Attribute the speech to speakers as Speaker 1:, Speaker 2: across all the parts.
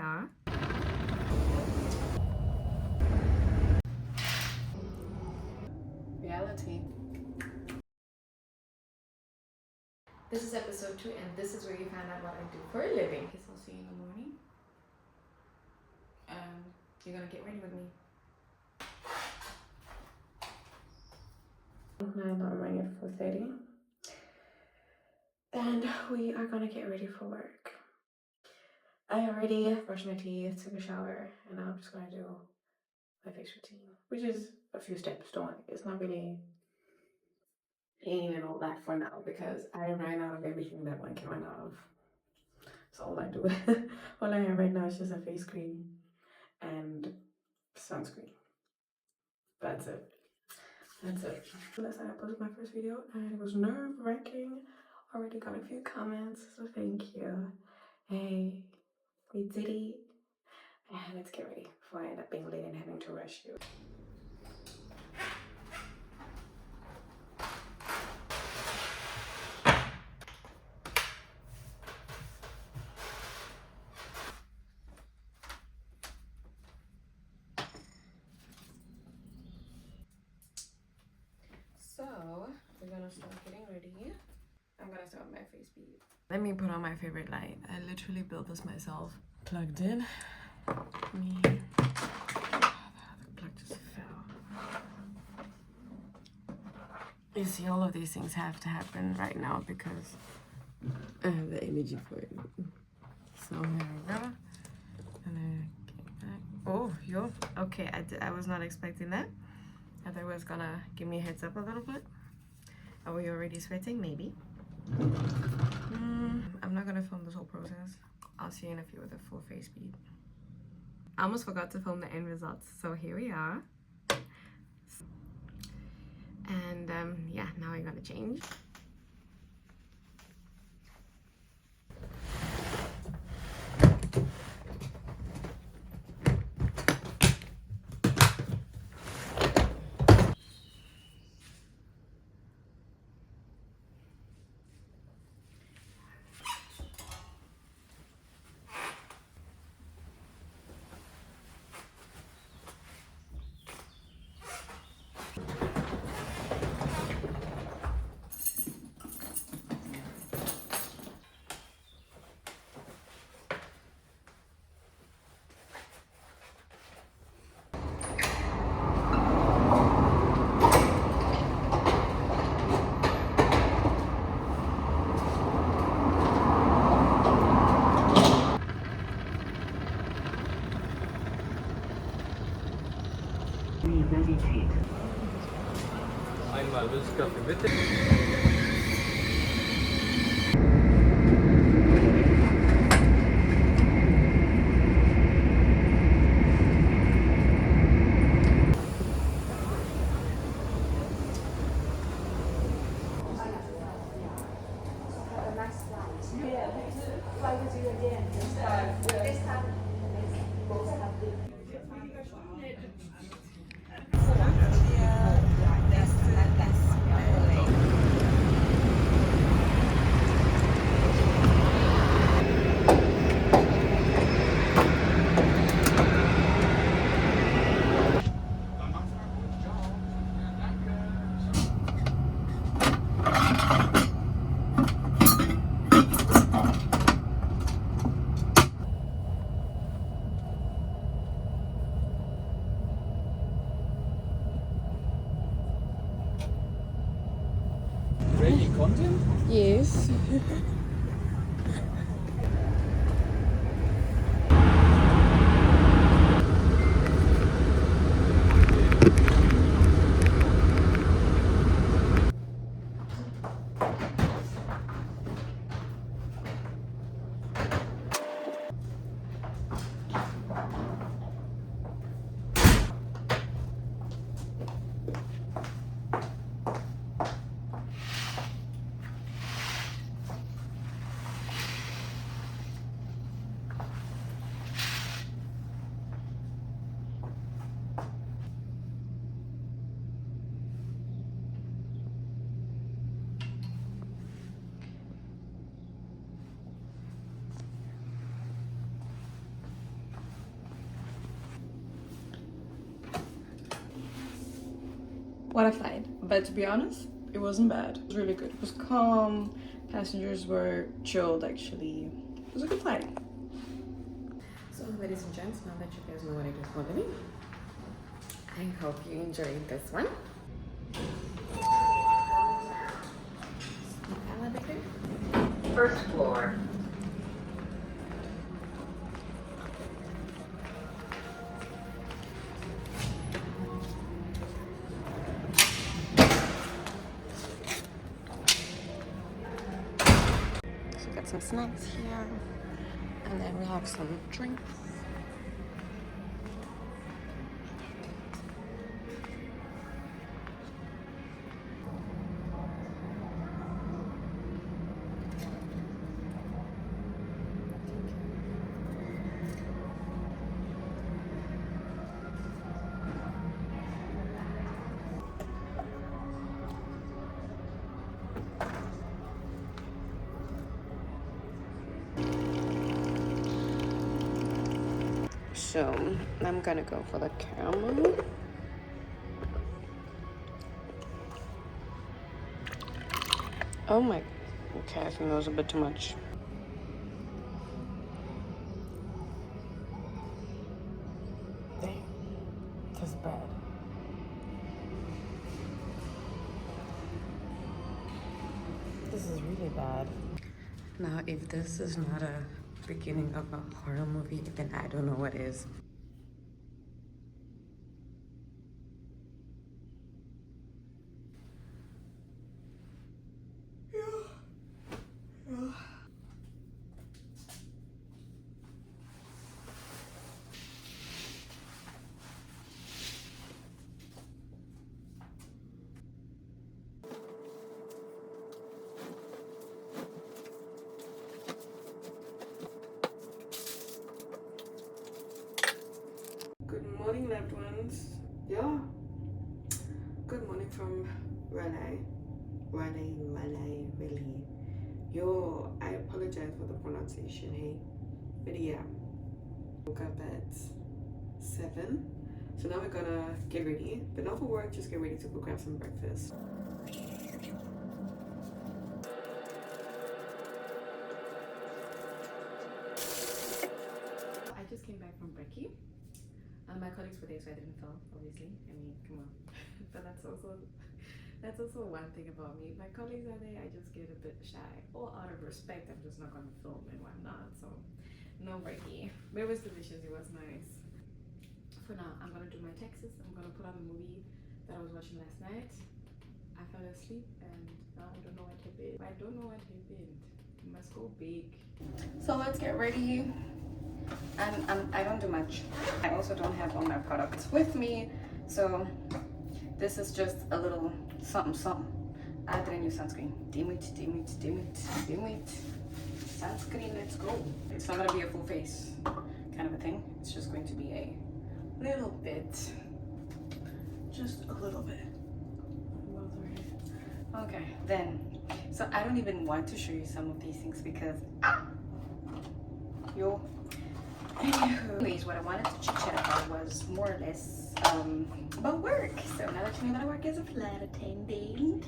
Speaker 1: are. Reality. This is episode 2, and this is where you find out what I do for a living. Guess I'll see you in the morning. You're gonna get ready with me. My alarm rang at 4:30, and we are gonna get ready for work. I already brushed my teeth, took a shower, and now I'm just gonna do my face routine, which is a few steps. Don't worry, it's not really and all that for now because I ran out of everything that one can run out of. So all I do, all I have right now is just a face cream and sunscreen. That's it. That's it. Last night I posted my first video and it was nerve-wracking. Already got a few comments, so thank you. Hey, we did it. And let's get ready before I end up being late and having to rush you. So we're gonna start getting ready. I'm gonna start with my face bead. Let me put on my favorite light. I literally built this myself. Plugged in. The plug just fell. You see, all of these things have to happen right now because I have the energy for it. So here we go. And then get back. Oh, yo. Okay, I was not expecting that. I thought it was gonna give me a heads up a little bit. Are we already sweating? Maybe. I'm not gonna film this whole process. I'll see you in a few with a full face bead. I almost forgot to film the end results, so here we are. And yeah, now we're gonna change.
Speaker 2: Einmal Milchkaffee bitte. Ready content?
Speaker 1: Yes. What a flight. But to be honest, it wasn't bad. It was really good. It was calm. Passengers were chilled, actually. It was a good flight. So, ladies and gents, now that you guys know what I do for a living, I hope you enjoyed this one. Elevator.
Speaker 3: First floor.
Speaker 1: So we got some snacks here, and then we have some drinks. So I'm gonna go for the caramel. Oh my, okay, I think that was a bit too much. Dang, that's bad. This is really bad. Now, if this is not a beginning of a horror movie, then I don't know what is. Good morning, loved ones. Yeah. Good morning from Raleigh. Really. Yo, I apologize for the pronunciation, hey. But yeah. Woke up at 7. So now we're gonna get ready. But not for work, just get ready to go grab some breakfast. I just came back from brekkie. My colleagues were there, so I didn't film, obviously. I mean, come on. But that's also one thing about me. If my colleagues are there, I just get a bit shy. Or out of respect, I'm just not gonna film and whatnot. So no brekkie. But it was delicious, it was nice. For now, I'm gonna do my taxes. I'm gonna put on the movie that I was watching last night. I fell asleep and now I don't know what happened. I don't know what happened. It must go big. So let's get ready. And I don't do much. I also don't have all my products with me, so this is just a little something. I didn't use sunscreen. Dim it. Sunscreen, let's go. It's not gonna be a full face kind of a thing. It's just going to be a little bit. Just a little bit. Okay, then. So I don't even want to show you some of these things because anyways, what I wanted to chit chat about was more or less about work. So now that you know that I work as a flight attendant,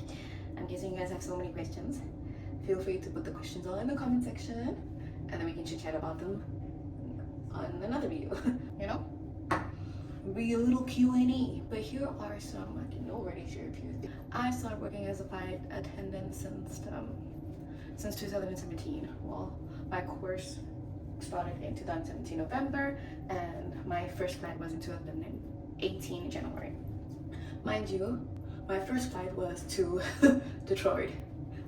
Speaker 1: I'm guessing you guys have so many questions. Feel free to put the questions all in the comment section and then we can chit chat about them on another video. You know? Be a little Q&A. But here are some, I can already share a few things. I started working as a flight attendant since 2017. Well, my course started in 2017 November and my first flight was in 2018 January. Mind you, my first flight was to Detroit.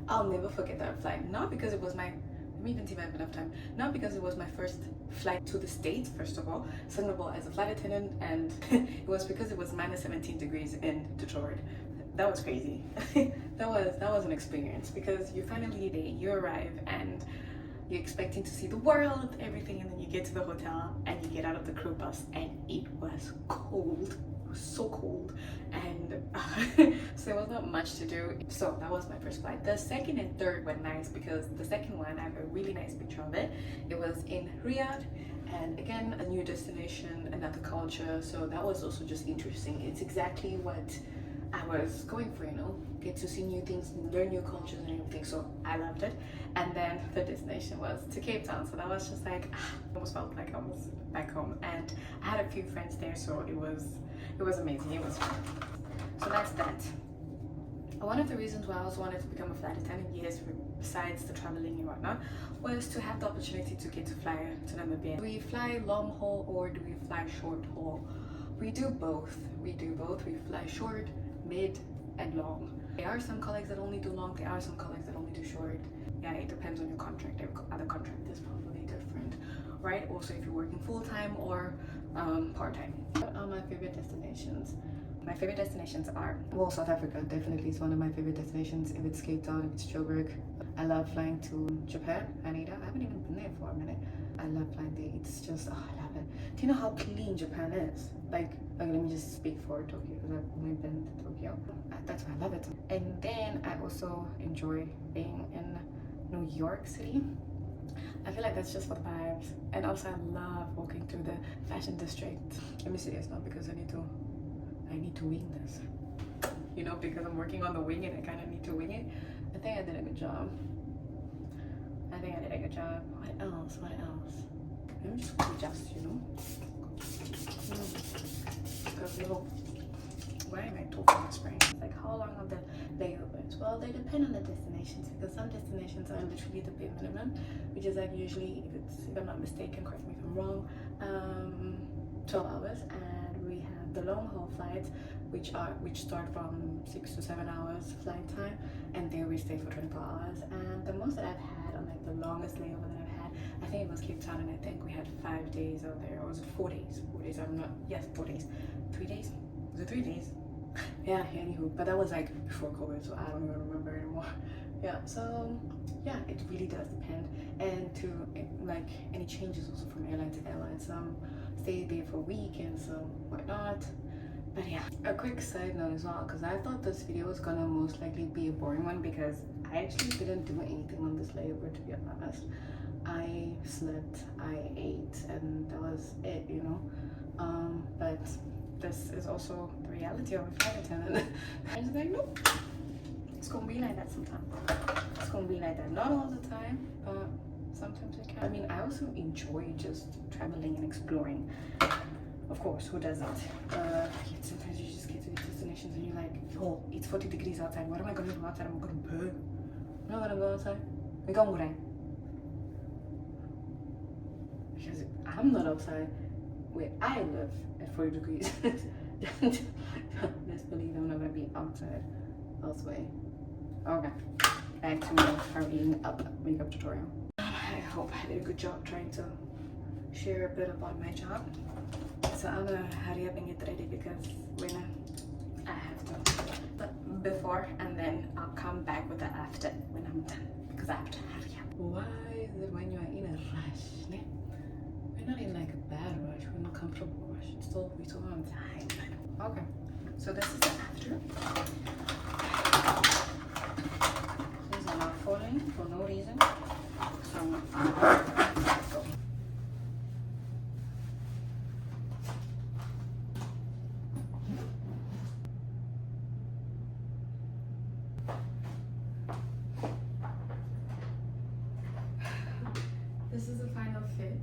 Speaker 1: I'll never forget that flight. Not because it was my, let me even see if I have enough time. Not because it was my first flight to the States, first of all. Second of all, as a flight attendant, and it was because it was minus 17 degrees in Detroit. That was crazy. that was an experience because you're finally there, you arrive and you're expecting to see the world, everything, and then you get to the hotel and you get out of the crew bus and it was cold. It was so cold, and so there was not much to do. So that was my first flight. The second and third were nice because the second one, I have a really nice picture of it. It was in Riyadh, and again, a new destination, another culture. So that was also just interesting. It's exactly what I was going for, get to see new things, learn new cultures and everything. So I loved it. And then the destination was to Cape Town. So that was just like, I almost felt like I was back home. And I had a few friends there, so it was amazing. It was fun. So that's that. One of the reasons why I also wanted to become a flight attendant, yes, besides the traveling and whatnot, was to have the opportunity to get to fly to Namibia. Do we fly long haul or do we fly short haul? We do both. We fly short, mid, and long. There are some colleagues that only do long. There are some colleagues that only do short. Yeah, it depends on your contract. Every other contract is probably different, right? Also, if you're working full-time or part-time. What are my favorite destinations? My favorite destinations are, well, South Africa definitely is one of my favorite destinations. If it's Cape Town, if it's Joburg. I love flying to Japan, Haneda. I haven't even been there for a minute. I love flying there. It's just, oh, I love it. Do you know how clean Japan is? Like, okay, let me just speak for Tokyo because I've only been to Tokyo. That's why I love it. And then I also enjoy being in New York City. I feel like that's just for the vibes. And also I love walking through the fashion district. Let me see this now because I need to wing this, because I'm working on the wing and I kind of need to wing it. I think I did a good job. What else? Let me just adjust, because why am I talking this brain? It's like, how long are the layovers? Well, they depend on the destinations, because some destinations are literally the bare minimum, which is like usually, if I'm not mistaken, correct me if I'm wrong, 12 hours, and we have the long haul flights, which start from 6 to 7 hours flight time, and there we stay for 24 hours. And the most that I've had, on like the longest layover that I've had, I think it was Cape Town, and I think we had 5 days out there, or was it 4 days? 4 days, 4 days. 3 days? Was it 3 days? Yeah, anywho, but that was like before COVID, so I don't even remember anymore. Yeah, so yeah, it really does depend, and to like any changes also from airline to airline. Some stay there for a week and some whatnot. But yeah, a quick side note as well, because I thought this video was gonna most likely be a boring one, because I actually didn't do anything on this layover, to be honest. I slept, I ate, and that was it, but this is also the reality of a flight attendant. I was like, nope, it's gonna be like that sometimes. It's gonna be like that, not all the time, but sometimes it can. I mean, I also enjoy just traveling and exploring. Of course, who doesn't? Sometimes you just get to these destinations and you're like, yo, it's 40 degrees outside. What am I gonna do outside? I'm gonna burn. I'm not gonna go outside. We're going to because I'm not outside where I live at 40 degrees. Let's believe I'm not gonna be outside elsewhere. Okay, back to my hurrying up makeup tutorial. I hope I did a good job trying to share a bit about my job. So I'm gonna hurry up and get ready because when I have to. But before and then I'll come back with the after when I'm done, because I have to hurry up. Why is it when you're in a rush? Ne? We're not in like a bad rush, we're in a comfortable rush. We're still on time. Okay, so this is the after. These are not falling for no reason. So let's go. This is the final fit.